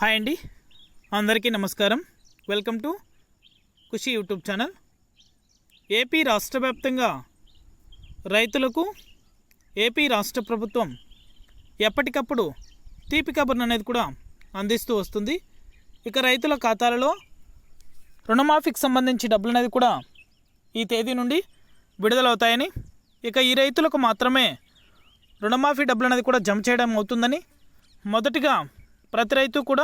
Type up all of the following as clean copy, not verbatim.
Hi అండి, అందరికీ నమస్కారం. Welcome to Khushi YouTube channel. AP రాష్ట్ర వ్యాప్తంగా రైతులకు ఏపీ రాష్ట్ర ప్రభుత్వం ఎప్పటికప్పుడు తీపి కబుర్ను అనేది కూడా అందిస్తూ వస్తుంది. ఇక రైతుల ఖాతాలలో రుణమాఫీకి సంబంధించి డబ్బులు అనేది కూడా ఈ తేదీ నుండి విడుదలవుతాయని, ఇక ఈ రైతులకు మాత్రమే రుణమాఫీ డబ్బులు అనేది కూడా జమ చేయడం అవుతుందని, మొదటిగా ప్రతి రైతు కూడా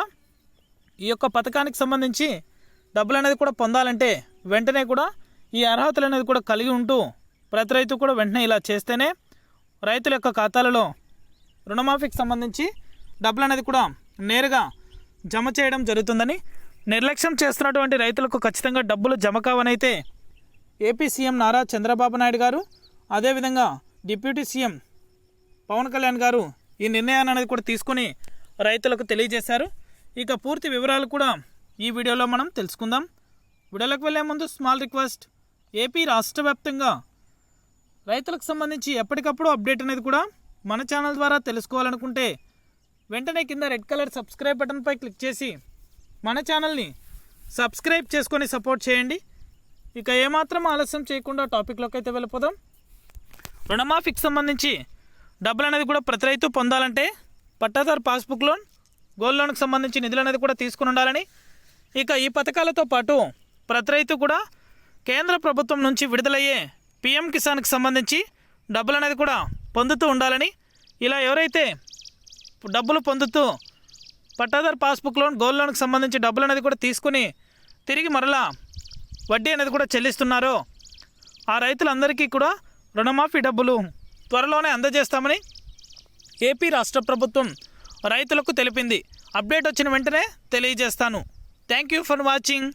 ఈ యొక్క పథకానికి సంబంధించి డబ్బులు అనేది కూడా పొందాలంటే వెంటనే కూడా ఈ అర్హతలు అనేది కూడా కలిగి ఉంటూ ప్రతి రైతు కూడా వెంటనే ఇలా చేస్తేనే రైతుల యొక్క ఖాతాలలో రుణమాఫీకి సంబంధించి డబ్బులు అనేది కూడా నేరుగా జమ చేయడం జరుగుతుందని, నిర్లక్ష్యం చేస్తున్నటువంటి రైతులకు ఖచ్చితంగా డబ్బులు జమ కావనైతే ఏపీ సీఎం నారా చంద్రబాబు నాయుడు గారు, అదేవిధంగా డిప్యూటీ సీఎం పవన్ కళ్యాణ్ గారు ఈ నిర్ణయాన్ని అనేది కూడా తీసుకుని రైతులకు తెలియజేశారు. ఇక పూర్తి వివరాలు కూడా ఈ వీడియోలో మనం తెలుసుకుందాం. వీడియోలోకి వెళ్ళే ముందు స్మాల్ రిక్వెస్ట్, ఏపీ రాష్ట్ర వ్యాప్తంగా రైతులకు సంబంధించి ఎప్పటికప్పుడు అప్డేట్ అనేది కూడా మన ఛానల్ ద్వారా తెలుసుకోవాలనుకుంటే వెంటనే కింద రెడ్ కలర్ సబ్స్క్రైబ్ బటన్పై క్లిక్ చేసి మన ఛానల్ని సబ్స్క్రైబ్ చేసుకొని సపోర్ట్ చేయండి. ఇక ఏమాత్రం ఆలస్యం చేయకుండా టాపిక్లోకి అయితే వెళ్ళిపోదాం. రుణమాఫీకి సంబంధించి డబ్బులు అనేది కూడా ప్రతి రైతు పొందాలంటే పట్టాదారు పాస్బుక్ లోన్, గోల్డ్ లోన్కి సంబంధించి నిధులు అనేది కూడా తీసుకుని ఉండాలని, ఇక ఈ పథకాలతో పాటు ప్రతి రైతు కూడా కేంద్ర ప్రభుత్వం నుంచి విడుదలయ్యే పిఎం కిసాన్కి సంబంధించి డబ్బులు అనేది కూడా పొందుతూ ఉండాలని, ఇలా ఎవరైతే డబ్బులు పొందుతూ పట్టాదారు పాస్బుక్ లోన్, గోల్డ్ లోన్కి సంబంధించి డబ్బులు అనేది కూడా తీసుకుని తిరిగి మరలా వడ్డీ అనేది కూడా చెల్లిస్తున్నారో ఆ రైతులందరికీ కూడా రుణమాఫీ డబ్బులు త్వరలోనే అందజేస్తామని ఏపీ రాష్ట్ర ప్రభుత్వం రైతులకు తెలిపింది. అప్డేట్ వచ్చిన వెంటనే తెలియజేస్తాను. Thank you for watching.